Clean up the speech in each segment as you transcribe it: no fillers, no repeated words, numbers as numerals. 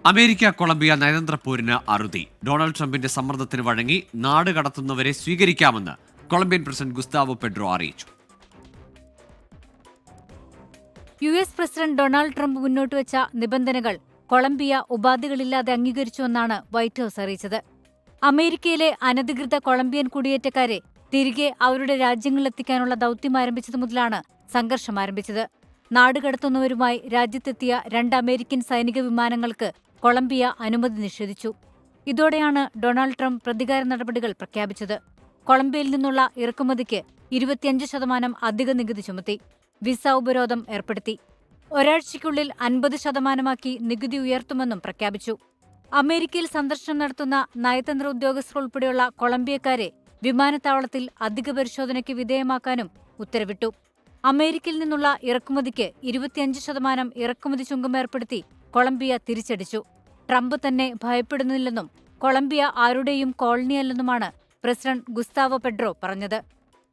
America Colombia നയതന്ത്ര പോരിന് അറുതി. Donald ട്രംപിന്റെ സമ്മർദ്ദത്തിന് വഴങ്ങി നാട് കടത്തുന്നവരെ സ്വീകരിക്കാമെന്ന് കൊളംബിയൻ പ്രസിഡന്റ് ഗുസ്താവോ പെഡ്രോ അറിയിച്ചു. US പ്രസിഡന്റ് ഡൊണാൾഡ് ട്രംപ് മുന്നോട്ടുവച്ച നിബന്ധനകൾ കൊളംബിയ ഉപാധികളില്ലാതെ അംഗീകരിച്ചുവെന്നാണ് വൈറ്റ് ഹൌസ് അറിയിച്ചത്. അമേരിക്കയിലെ അനധികൃത കൊളംബിയൻ കുടിയേറ്റക്കാരെ തിരികെ അവരുടെ രാജ്യങ്ങളിലെത്തിക്കാനുള്ള ദൗത്യം ആരംഭിച്ചതു മുതലാണ് സംഘർഷം ആരംഭിച്ചത്. നാടുകടത്തുന്നവരുമായി രാജ്യത്തെത്തിയ 2 അമേരിക്കൻ സൈനിക വിമാനങ്ങൾക്ക് കൊളംബിയ അനുമതി നിഷേധിച്ചു. ഇതോടെയാണ് ഡൊണാൾഡ് ട്രംപ് പ്രതികാര നടപടികൾ പ്രഖ്യാപിച്ചത്. കൊളംബിയയിൽ നിന്നുള്ള ഇറക്കുമതിക്ക് 25% അധിക നികുതി ചുമത്തി. വിസ ഉപരോധം ഏർപ്പെടുത്തി. ഒരാഴ്ചയ്ക്കുള്ളിൽ 50%ആക്കി നികുതി ഉയർത്തുമെന്നും പ്രഖ്യാപിച്ചു. അമേരിക്കയിൽ സന്ദർശനം നടത്തുന്ന നയതന്ത്ര ഉദ്യോഗസ്ഥർ ഉൾപ്പെടെയുള്ള കൊളംബിയക്കാരെ വിമാനത്താവളത്തിൽ അധിക പരിശോധനയ്ക്ക് വിധേയമാക്കാനും ഉത്തരവിട്ടു. അമേരിക്കയിൽ നിന്നുള്ള ഇറക്കുമതിക്ക് 25% ഇറക്കുമതി ചുങ്കം ഏർപ്പെടുത്തി കൊളംബിയ തിരിച്ചടിച്ചു. ട്രംപ് തന്നെ ഭയപ്പെടുന്നില്ലെന്നും കൊളംബിയ ആരുടെയും കോളനിയല്ലെന്നുമാണ് പ്രസിഡന്റ് ഗുസ്താവോ പെഡ്രോ പറഞ്ഞത്.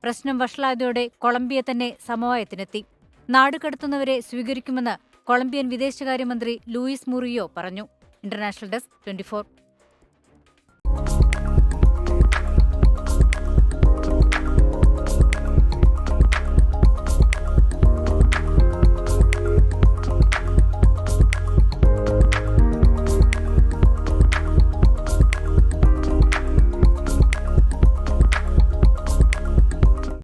പ്രശ്നം വഷളായതോടെ കൊളംബിയ തന്നെ സമവായത്തിനെത്തി. നാടുകടത്തുന്നവരെ സ്വീകരിക്കുമെന്ന് കൊളംബിയൻ വിദേശകാര്യമന്ത്രി ലൂയിസ് മുറിയോ പറഞ്ഞു. International desk 24.